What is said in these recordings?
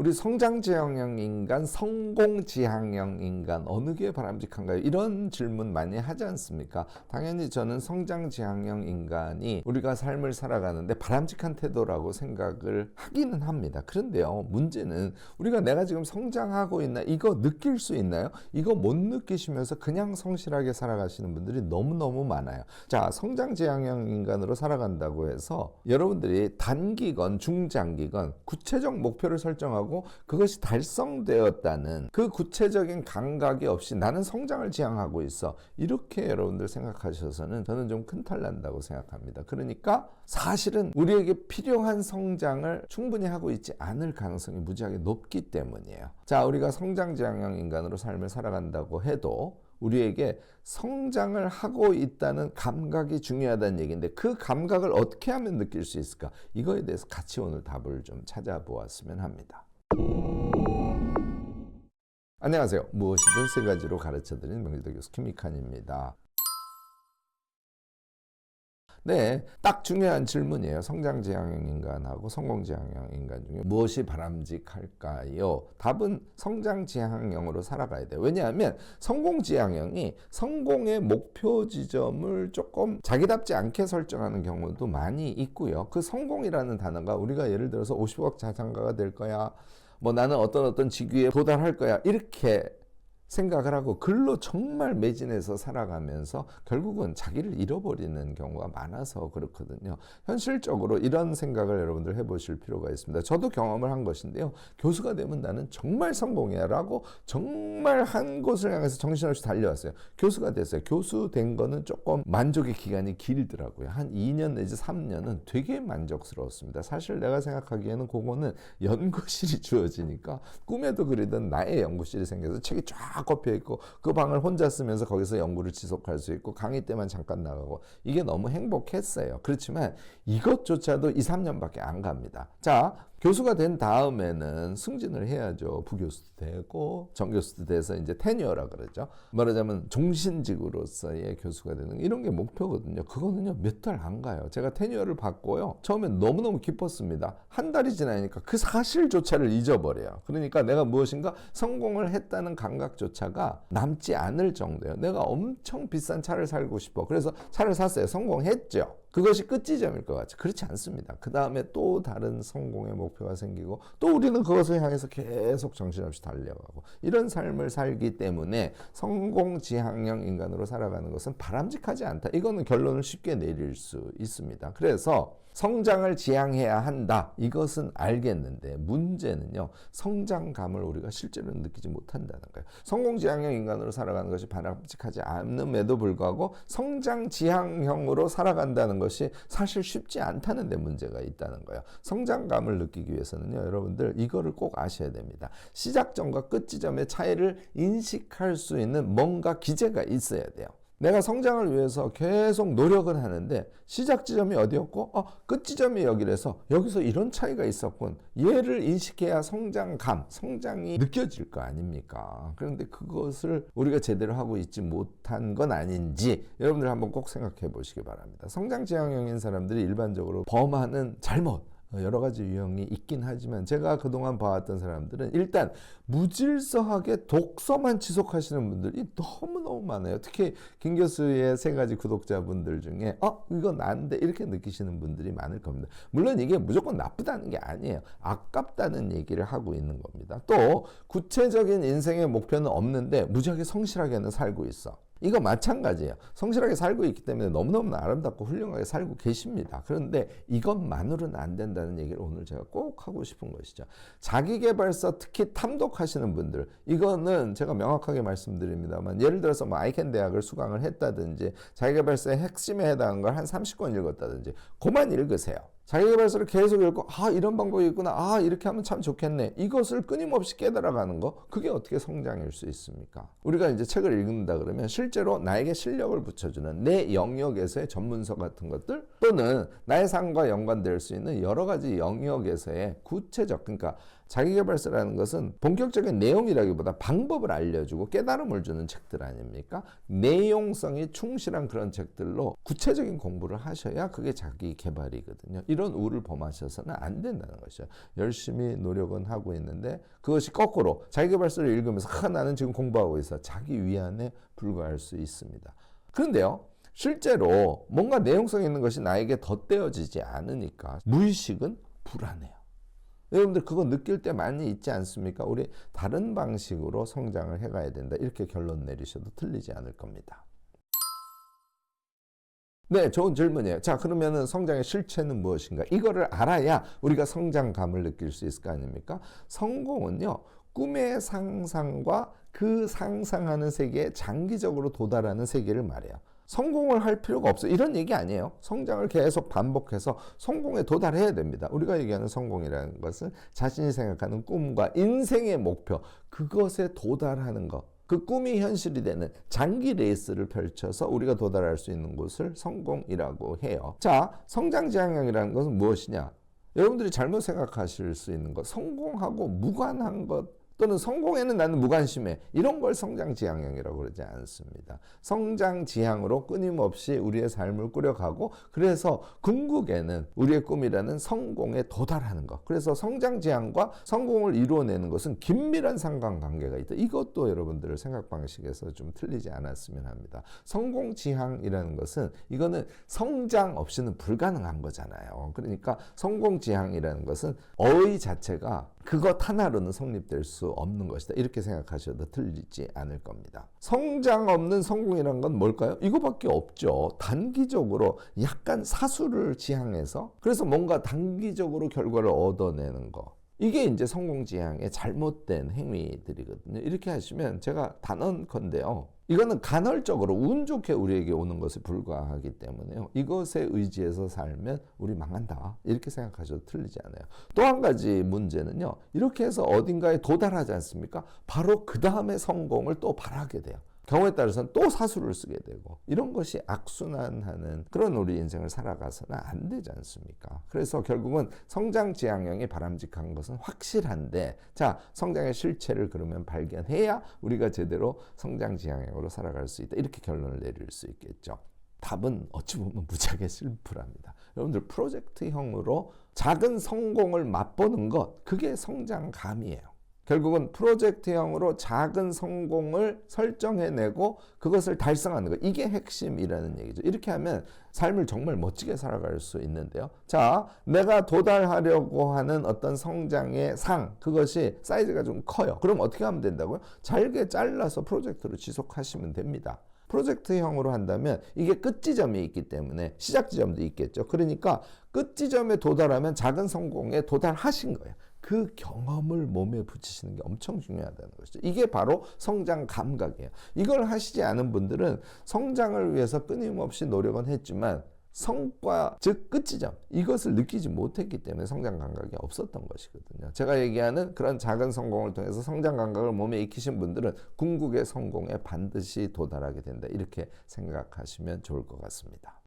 우리 성장지향형 인간, 성공지향형 인간 어느 게 바람직한가요? 이런 질문 많이 하지 않습니까? 당연히 저는 성장지향형 인간이 우리가 삶을 살아가는데 바람직한 태도라고 생각을 하기는 합니다. 그런데요, 문제는 우리가 내가 지금 성장하고 있나, 이거 느낄 수 있나요? 이거 못 느끼시면서 그냥 성실하게 살아가시는 분들이 너무너무 많아요. 자, 성장지향형 인간으로 살아간다고 해서 여러분들이 단기건 중장기건 구체적 목표를 설정하고 그것이 달성되었다는 그 구체적인 감각이 없이 나는 성장을 지향하고 있어, 이렇게 여러분들 생각하셔서는 저는 좀 큰탈 난다고 생각합니다. 그러니까 사실은 우리에게 필요한 성장을 충분히 하고 있지 않을 가능성이 무지하게 높기 때문이에요. 자, 우리가 성장지향형 인간으로 삶을 살아간다고 해도 우리에게 성장을 하고 있다는 감각이 중요하다는 얘기인데, 그 감각을 어떻게 하면 느낄 수 있을까? 이거에 대해서 같이 오늘 답을 좀 찾아보았으면 합니다. 안녕하세요. 무엇이든 세 가지로 가르쳐드리는 명지대 교수 김익환입니다. 네, 딱 중요한 질문이에요. 성장지향형 인간하고 성공지향형 인간 중에 무엇이 바람직할까요? 답은 성장지향형으로 살아가야 돼요. 왜냐하면 성공지향형이 성공의 목표 지점을 조금 자기답지 않게 설정하는 경우도 많이 있고요. 그 성공이라는 단어가 우리가 예를 들어서 50억 자산가가 될 거야, 뭐 나는 어떤 직위에 도달할 거야, 이렇게 생각을 하고 글로 정말 매진해서 살아가면서 결국은 자기를 잃어버리는 경우가 많아서 그렇거든요. 현실적으로 이런 생각을 여러분들 해보실 필요가 있습니다. 저도 경험을 한 것인데요. 교수가 되면 나는 정말 성공이야 라고 정말 한 곳을 향해서 정신없이 달려왔어요. 교수가 됐어요. 교수 된 거는 조금 만족의 기간이 길더라고요. 한 2년 내지 3년은 되게 만족스러웠습니다. 사실 내가 생각하기에는 그거는 연구실이 주어지니까 꿈에도 그리던 나의 연구실이 생겨서 책이 쫙 꼽혀 있고 그 방을 혼자 쓰면서 거기서 연구를 지속할 수 있고 강의 때만 잠깐 나가고, 이게 너무 행복했어요. 그렇지만 이것조차도 2, 3년밖에 안 갑니다. 자, 교수가 된 다음에는 승진을 해야죠. 부교수도 되고 정교수도 돼서 이제 테뉴어라 그러죠. 말하자면 종신직으로서의 교수가 되는, 이런 게 목표거든요. 그거는요 몇 달 안 가요. 제가 테뉴어를 받고요, 처음엔 너무너무 기뻤습니다. 한 달이 지나니까 그 사실조차를 잊어버려요. 그러니까 내가 무엇인가 성공을 했다는 감각조차가 남지 않을 정도예요. 내가 엄청 비싼 차를 살고 싶어. 그래서 차를 샀어요. 성공했죠. 그것이 끝지점일 것 같죠. 그렇지 않습니다. 그 다음에 또 다른 성공의 목표가 생기고 또 우리는 그것을 향해서 계속 정신없이 달려가고, 이런 삶을 살기 때문에 성공지향형 인간으로 살아가는 것은 바람직하지 않다. 이거는 결론을 쉽게 내릴 수 있습니다. 그래서 성장을 지향해야 한다, 이것은 알겠는데 문제는요, 성장감을 우리가 실제로 느끼지 못한다는 거예요. 성공지향형 인간으로 살아가는 것이 바람직하지 않음에도 불구하고 성장지향형으로 살아간다는 것이 사실 쉽지 않다는 데 문제가 있다는 거예요. 성장감을 느끼기 위해서는요, 여러분들 이거를 꼭 아셔야 됩니다. 시작점과 끝 지점의 차이를 인식할 수 있는 뭔가 기제가 있어야 돼요. 내가 성장을 위해서 계속 노력은 하는데 시작 지점이 어디였고 끝 지점이 여기라서 여기서 이런 차이가 있었군, 얘를 인식해야 성장감, 성장이 느껴질 거 아닙니까? 그런데 그것을 우리가 제대로 하고 있지 못한 건 아닌지 여러분들 한번 꼭 생각해 보시기 바랍니다. 성장지향형인 사람들이 일반적으로 범하는 잘못, 여러 가지 유형이 있긴 하지만 제가 그동안 봐왔던 사람들은 일단 무질서하게 독서만 지속하시는 분들이 너무너무 많아요. 특히 김 교수의 세 가지 구독자분들 중에 이건 난데 이렇게 느끼시는 분들이 많을 겁니다. 물론 이게 무조건 나쁘다는 게 아니에요. 아깝다는 얘기를 하고 있는 겁니다. 또 구체적인 인생의 목표는 없는데 무지하게 성실하게는 살고 있어. 이거 마찬가지예요. 성실하게 살고 있기 때문에 너무너무 아름답고 훌륭하게 살고 계십니다. 그런데 이것만으로는 안 된다는 얘기를 오늘 제가 꼭 하고 싶은 것이죠. 자기계발서, 특히 탐독하시는 분들, 이거는 제가 명확하게 말씀드립니다만, 예를 들어서 뭐 아이켄 대학을 수강을 했다든지 자기계발서의 핵심에 해당하는 걸 한 30권 읽었다든지 그만 읽으세요. 자기계발서를 계속 읽고 이런 방법이 있구나, 이렇게 하면 참 좋겠네, 이것을 끊임없이 깨달아가는 거, 그게 어떻게 성장일 수 있습니까? 우리가 이제 책을 읽는다 그러면 실제로 나에게 실력을 붙여주는 내 영역에서의 전문서 같은 것들, 또는 나의 삶과 연관될 수 있는 여러 가지 영역에서의 구체적, 그러니까 자기계발서라는 것은 본격적인 내용이라기보다 방법을 알려주고 깨달음을 주는 책들 아닙니까? 내용성이 충실한 그런 책들로 구체적인 공부를 하셔야 그게 자기 개발이거든요. 이런 우를 범하셔서는 안 된다는 것이죠. 열심히 노력은 하고 있는데 그것이 거꾸로 자기계발서를 읽으면서 나는 지금 공부하고 있어. 자기 위안에 불과할 수 있습니다. 그런데요, 실제로 뭔가 내용성 있는 것이 나에게 덧대어지지 않으니까 무의식은 불안해요. 여러분들 그거 느낄 때 많이 있지 않습니까? 우리 다른 방식으로 성장을 해가야 된다. 이렇게 결론 내리셔도 틀리지 않을 겁니다. 네, 좋은 질문이에요. 자, 그러면은 성장의 실체는 무엇인가? 이거를 알아야 우리가 성장감을 느낄 수 있을 거 아닙니까? 성공은요, 꿈의 상상과 그 상상하는 세계에 장기적으로 도달하는 세계를 말해요. 성공을 할 필요가 없어요. 이런 얘기 아니에요. 성장을 계속 반복해서 성공에 도달해야 됩니다. 우리가 얘기하는 성공이라는 것은 자신이 생각하는 꿈과 인생의 목표, 그것에 도달하는 것. 그 꿈이 현실이 되는 장기 레이스를 펼쳐서 우리가 도달할 수 있는 곳을 성공이라고 해요. 자, 성장 지향형이라는 것은 무엇이냐? 여러분들이 잘못 생각하실 수 있는 것, 성공하고 무관한 것, 또는 성공에는 나는 무관심해. 이런 걸 성장지향형이라고 그러지 않습니다. 성장지향으로 끊임없이 우리의 삶을 꾸려가고, 그래서 궁극에는 우리의 꿈이라는 성공에 도달하는 것. 그래서 성장지향과 성공을 이루어내는 것은 긴밀한 상관관계가 있다. 이것도 여러분들의 생각 방식에서 좀 틀리지 않았으면 합니다. 성공지향이라는 것은 이거는 성장 없이는 불가능한 거잖아요. 그러니까 성공지향이라는 것은 어휘 자체가 그것 하나로는 성립될 수 없는 것이다. 이렇게 생각하셔도 틀리지 않을 겁니다. 성장 없는 성공이란 건 뭘까요? 이거밖에 없죠. 단기적으로 약간 사수를 지향해서 그래서 뭔가 단기적으로 결과를 얻어내는 거. 이게 이제 성공지향의 잘못된 행위들이거든요. 이렇게 하시면 제가 단언컨대요. 이거는 간헐적으로 운 좋게 우리에게 오는 것에 불과하기 때문에요. 이것에 의지해서 살면 우리 망한다. 이렇게 생각하셔도 틀리지 않아요. 또 한 가지 문제는요. 이렇게 해서 어딘가에 도달하지 않습니까? 바로 그 다음에 성공을 또 바라게 돼요. 경우에 따라서는 또 사수를 쓰게 되고 이런 것이 악순환하는 그런 우리 인생을 살아가서는 안 되지 않습니까? 그래서 결국은 성장지향형이 바람직한 것은 확실한데 자, 성장의 실체를 그러면 발견해야 우리가 제대로 성장지향형으로 살아갈 수 있다. 이렇게 결론을 내릴 수 있겠죠. 답은 어찌 보면 무지하게 심플합니다. 여러분들 프로젝트형으로 작은 성공을 맛보는 것, 그게 성장감이에요. 결국은 프로젝트형으로 작은 성공을 설정해내고 그것을 달성하는 것. 이게 핵심이라는 얘기죠. 이렇게 하면 삶을 정말 멋지게 살아갈 수 있는데요. 자, 내가 도달하려고 하는 어떤 성장의 상, 그것이 사이즈가 좀 커요. 그럼 어떻게 하면 된다고요? 잘게 잘라서 프로젝트로 지속하시면 됩니다. 프로젝트형으로 한다면 이게 끝지점이 있기 때문에 시작 지점도 있겠죠. 그러니까 끝지점에 도달하면 작은 성공에 도달하신 거예요. 그 경험을 몸에 붙이시는 게 엄청 중요하다는 것이죠. 이게 바로 성장 감각이에요. 이걸 하시지 않은 분들은 성장을 위해서 끊임없이 노력은 했지만 성과, 즉 끝지점, 이것을 느끼지 못했기 때문에 성장 감각이 없었던 것이거든요. 제가 얘기하는 그런 작은 성공을 통해서 성장 감각을 몸에 익히신 분들은 궁극의 성공에 반드시 도달하게 된다. 이렇게 생각하시면 좋을 것 같습니다.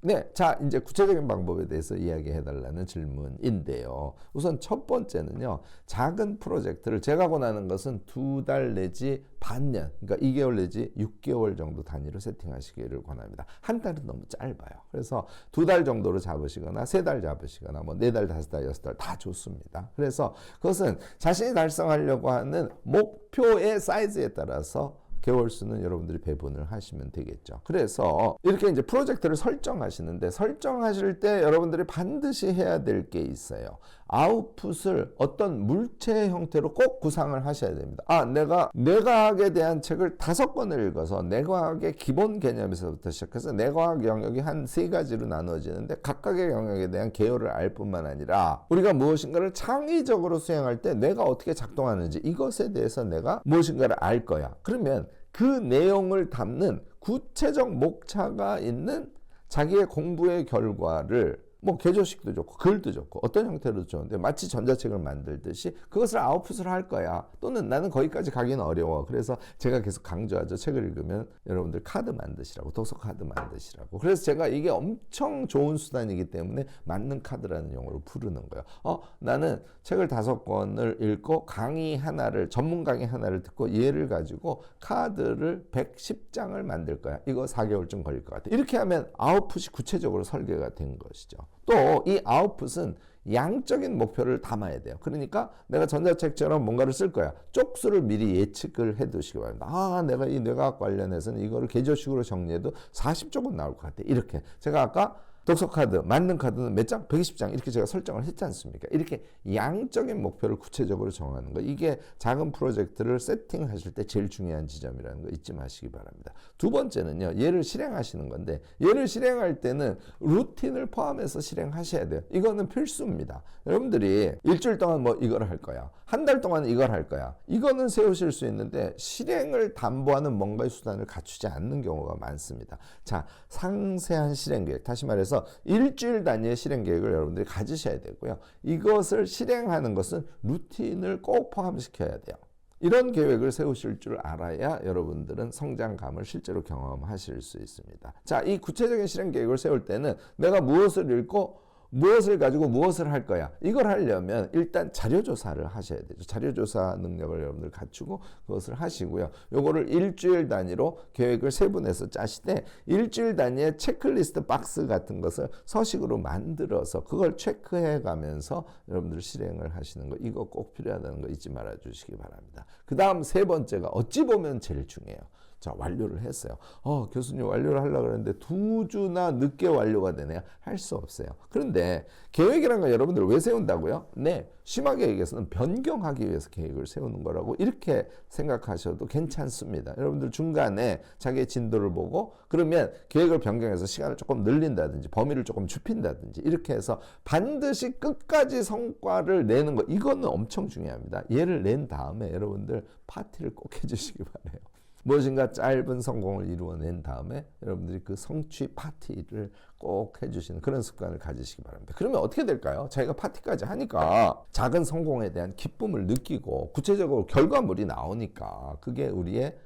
네, 자, 이제 구체적인 방법에 대해서 이야기해달라는 질문인데요. 우선 첫 번째는요, 작은 프로젝트를 제가 권하는 것은 2달 내지 반년, 그러니까 2개월 내지 6개월 정도 단위로 세팅하시기를 권합니다. 한 달은 너무 짧아요. 그래서 2달 정도로 잡으시거나 3달 잡으시거나 뭐 4달, 5달, 6달 다 좋습니다. 그래서 그것은 자신이 달성하려고 하는 목표의 사이즈에 따라서 개월 수는 여러분들이 배분을 하시면 되겠죠. 그래서 이렇게 이제 프로젝트를 설정하시는데 설정하실 때 여러분들이 반드시 해야 될 게 있어요. 아웃풋을 어떤 물체 형태로 꼭 구상을 하셔야 됩니다. 아, 내가 뇌과학에 대한 책을 5권을 읽어서 뇌과학의 기본 개념에서부터 시작해서 뇌과학 영역이 한 3가지로 나누어지는데 각각의 영역에 대한 개요를 알 뿐만 아니라 우리가 무엇인가를 창의적으로 수행할 때 뇌가 어떻게 작동하는지 이것에 대해서 내가 무엇인가를 알 거야. 그러면 그 내용을 담는 구체적 목차가 있는 자기의 공부의 결과를 뭐 개조식도 좋고 글도 좋고 어떤 형태로도 좋은데 마치 전자책을 만들듯이 그것을 아웃풋을 할 거야. 또는 나는 거기까지 가기는 어려워. 그래서 제가 계속 강조하죠. 책을 읽으면 여러분들 카드 만드시라고, 도서 카드 만드시라고. 그래서 제가 이게 엄청 좋은 수단이기 때문에 맞는 카드라는 용어로 부르는 거예요. 나는 책을 5권을 읽고 강의 하나를, 전문 강의 하나를 듣고 얘를 가지고 카드를 110장을 만들 거야. 이거 4개월쯤 걸릴 것 같아. 이렇게 하면 아웃풋이 구체적으로 설계가 된 것이죠. 또 이 아웃풋은 양적인 목표를 담아야 돼요. 그러니까 내가 전자책처럼 뭔가를 쓸 거야. 쪽수를 미리 예측을 해 두시기 바랍니다. 내가 이 뇌과학 관련해서는 이거를 개조식으로 정리해도 40쪽은 나올 것 같아. 이렇게. 제가 아까 독서 카드, 만능 카드는 몇 장? 120장 이렇게 제가 설정을 했지 않습니까? 이렇게 양적인 목표를 구체적으로 정하는 거. 이게 작은 프로젝트를 세팅하실 때 제일 중요한 지점이라는 거 잊지 마시기 바랍니다. 두 번째는요. 얘를 실행하시는 건데 얘를 실행할 때는 루틴을 포함해서 실행하셔야 돼요. 이거는 필수입니다. 여러분들이 일주일 동안 뭐 이걸 할 거야. 한 달 동안 이걸 할 거야. 이거는 세우실 수 있는데 실행을 담보하는 뭔가의 수단을 갖추지 않는 경우가 많습니다. 자, 상세한 실행 계획. 다시 말해서 일주일 단위의 실행 계획을 여러분들이 가지셔야 되고요. 이것을 실행하는 것은 루틴을 꼭 포함시켜야 돼요. 이런 계획을 세우실 줄 알아야 여러분들은 성장감을 실제로 경험하실 수 있습니다. 자, 이 구체적인 실행 계획을 세울 때는 내가 무엇을 읽고 무엇을 가지고 무엇을 할 거야. 이걸 하려면 일단 자료조사를 하셔야 되죠. 자료조사 능력을 여러분들 갖추고 그것을 하시고요. 요거를 일주일 단위로 계획을 세분해서 짜시되 일주일 단위의 체크리스트 박스 같은 것을 서식으로 만들어서 그걸 체크해 가면서 여러분들 실행을 하시는 거, 이거 꼭 필요하다는 거 잊지 말아 주시기 바랍니다. 그 다음 세 번째가 어찌 보면 제일 중요해요. 자, 완료를 했어요. 교수님 완료를 하려고 그랬는데 2주나 늦게 완료가 되네요. 할 수 없어요. 그런데 계획이라는 거 여러분들 왜 세운다고요? 네, 심하게 얘기해서는 변경하기 위해서 계획을 세우는 거라고 이렇게 생각하셔도 괜찮습니다. 여러분들 중간에 자기의 진도를 보고 그러면 계획을 변경해서 시간을 조금 늘린다든지 범위를 조금 좁힌다든지 이렇게 해서 반드시 끝까지 성과를 내는 거, 이거는 엄청 중요합니다. 얘를 낸 다음에 여러분들 파티를 꼭 해주시기 바라요. 무엇인가 짧은 성공을 이루어낸 다음에 여러분들이 그 성취 파티를 꼭 해주시는 그런 습관을 가지시기 바랍니다. 그러면 어떻게 될까요? 자기가 파티까지 하니까 작은 성공에 대한 기쁨을 느끼고 구체적으로 결과물이 나오니까 그게 우리의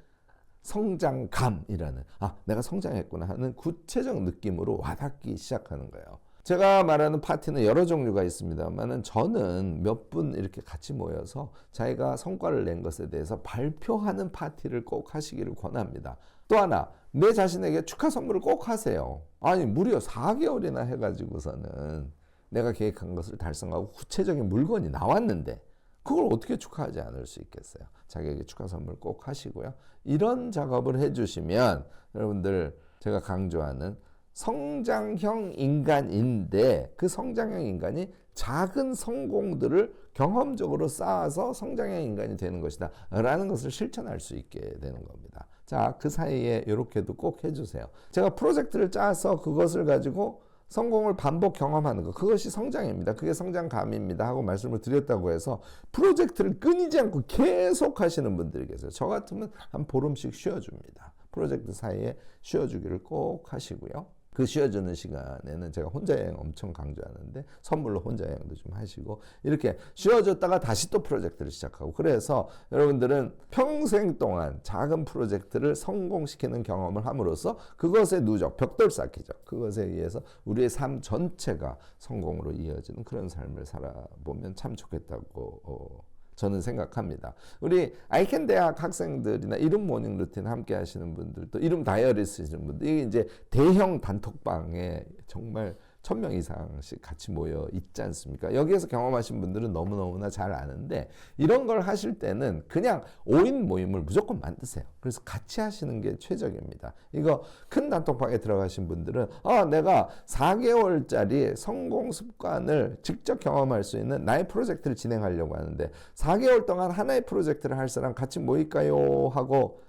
성장감이라는, 내가 성장했구나 하는 구체적 느낌으로 와닿기 시작하는 거예요. 제가 말하는 파티는 여러 종류가 있습니다만 저는 몇 분 이렇게 같이 모여서 자기가 성과를 낸 것에 대해서 발표하는 파티를 꼭 하시기를 권합니다. 또 하나, 내 자신에게 축하 선물을 꼭 하세요. 아니 무려 4개월이나 해가지고서는 내가 계획한 것을 달성하고 구체적인 물건이 나왔는데 그걸 어떻게 축하하지 않을 수 있겠어요. 자기에게 축하 선물 꼭 하시고요. 이런 작업을 해주시면 여러분들 제가 강조하는 성장형 인간인데 그 성장형 인간이 작은 성공들을 경험적으로 쌓아서 성장형 인간이 되는 것이다 라는 것을 실천할 수 있게 되는 겁니다. 자, 그 사이에 이렇게도 꼭 해주세요. 제가 프로젝트를 짜서 그것을 가지고 성공을 반복 경험하는 것, 그것이 성장입니다. 그게 성장감입니다 하고 말씀을 드렸다고 해서 프로젝트를 끊이지 않고 계속 하시는 분들이 계세요. 저 같으면 한 보름씩 쉬어줍니다. 프로젝트 사이에 쉬어주기를 꼭 하시고요. 그 쉬어주는 시간에는 제가 혼자 여행 엄청 강조하는데 선물로 혼자 여행도 좀 하시고 이렇게 쉬어줬다가 다시 또 프로젝트를 시작하고, 그래서 여러분들은 평생 동안 작은 프로젝트를 성공시키는 경험을 함으로써 그것의 누적, 벽돌 쌓기죠. 그것에 의해서 우리의 삶 전체가 성공으로 이어지는 그런 삶을 살아보면 참 좋겠다고 저는 생각합니다. 우리 아이캔 대학 학생들이나 이름 모닝 루틴 함께 하시는 분들, 또 이름 다이어리 쓰시는 분들, 이게 이제 대형 단톡방에 정말 1000명 이상씩 같이 모여 있지 않습니까? 여기에서 경험하신 분들은 너무너무나 잘 아는데 이런 걸 하실 때는 그냥 5인 모임을 무조건 만드세요. 그래서 같이 하시는 게 최적입니다. 이거 큰 단톡방에 들어가신 분들은 내가 4개월짜리 성공 습관을 직접 경험할 수 있는 나의 프로젝트를 진행하려고 하는데 4개월 동안 하나의 프로젝트를 할 사람 같이 모일까요? 하고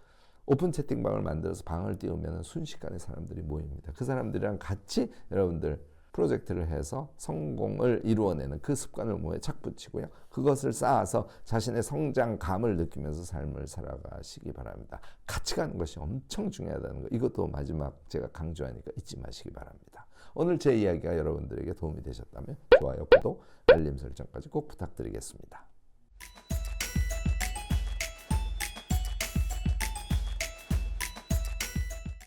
오픈 채팅방을 만들어서 방을 띄우면 순식간에 사람들이 모입니다. 그 사람들이랑 같이 여러분들 프로젝트를 해서 성공을 이루어내는 그 습관을 몸에 착 붙이고요. 그것을 쌓아서 자신의 성장감을 느끼면서 삶을 살아가시기 바랍니다. 같이 가는 것이 엄청 중요하다는 거, 이것도 마지막 제가 강조하니까 잊지 마시기 바랍니다. 오늘 제 이야기가 여러분들에게 도움이 되셨다면 좋아요, 구독, 알림 설정까지 꼭 부탁드리겠습니다.